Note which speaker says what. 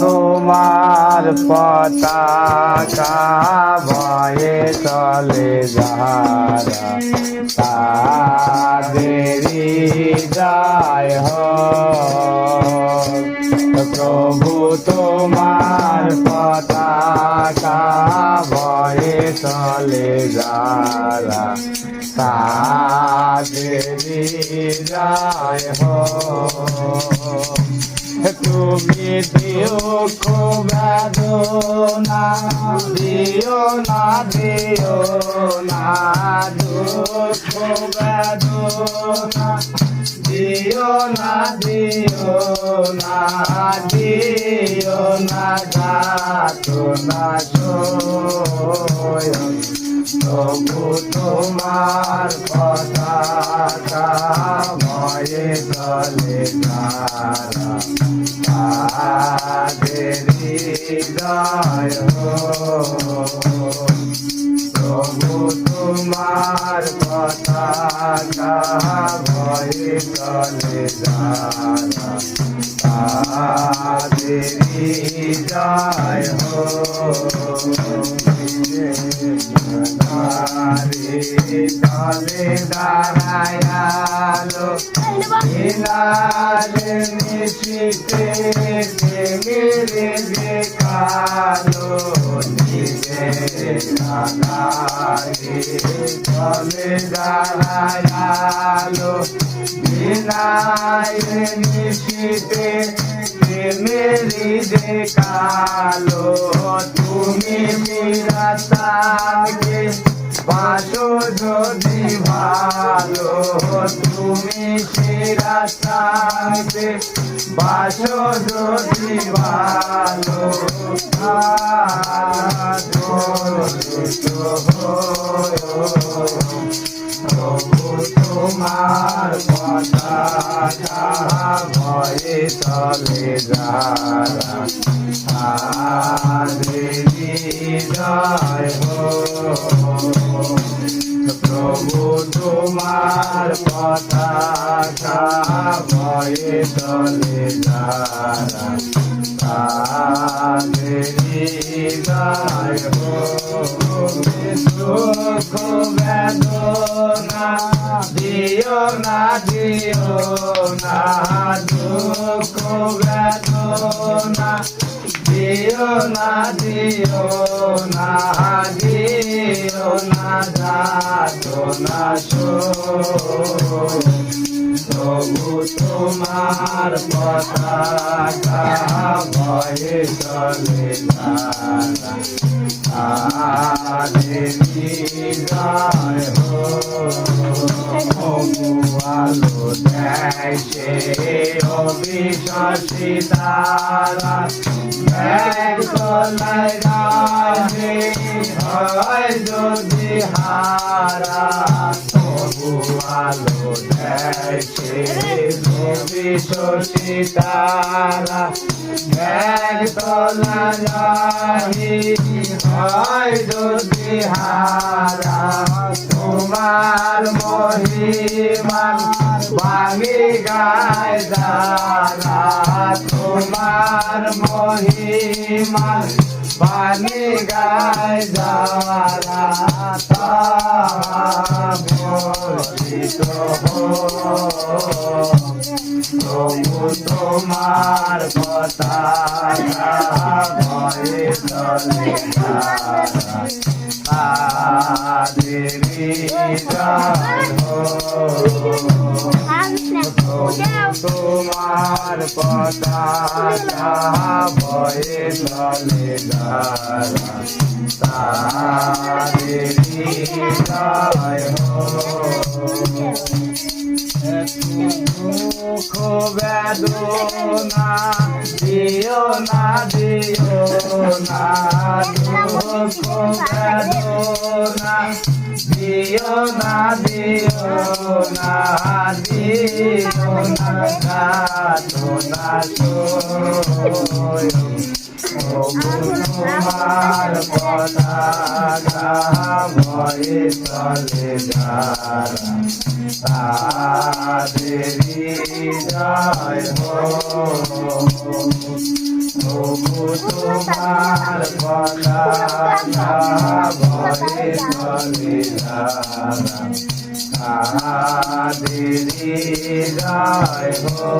Speaker 1: তোমার পতাকা ভয়ে চলে যারা তাদেরই জয় হোক। প্রভু তোমার পতাকা ভয়ে চলে যারা তাদেরই জয় হোক। তুমি দিও বেদনা দিও না দুঃখ বেদনা দিও না যাতনা প্রভু তোমার পতাকা ভয়ে চলে যারা তাদেরই জয় হোক। প্রভু তোমার পতাকা ভয়ে চলে যারা তাদেরই জয় হোক। চলে দাঁড়ায়ালো হিলালে নিশিতে মেরে দেখালো নিজে চলে দাঁড়ায়ালো হিলালে নিশিতে মেরে দেখালো তুমি মিরাতাকে বাসো যদি ভালো তুমি শিরাতাকে বাসো যদি ভালো প্রভু তোমার পতাকা ভয়ে চলে যারা তাদেরই জয় হোক। প্রভু তোমার পতাকা ভয়ে চলে যারা তাদেরই জয় হোক। দুঃখ বেদনা দিও না দুঃখ বেদনা দিও না যাতনা প্রভু তোমার পতাকা ভয়ে চলে যারা তাদেরই জয় হোক। আলো দেয় সে অবিশ্বাসী তারা এক তলায় রাজে হয় যদি হারা তবু আলো দেয় সে অবিশ্বাসী তারা এক তলায় রাহি হয় যদি হারা তোমার মহিমা বাঙি গায় যারা তোমার মহিমা বাঙি গায় যারা বলিত প্রভু তোমার পতাকা ভয়ে চলে যারা তাদেরই জয় হোক। তোমার পতাকা ভয়ে চলে যারা তাদেরই জয় হোক। দুঃখ বেদনা দিও না দুঃখ বেদনা দিও না যাতনা তোমার পতাকা ভয়ে চলে যারা তাদেরই জয় হোক। ভয়ে চলে যারা কাদেরি জয় হো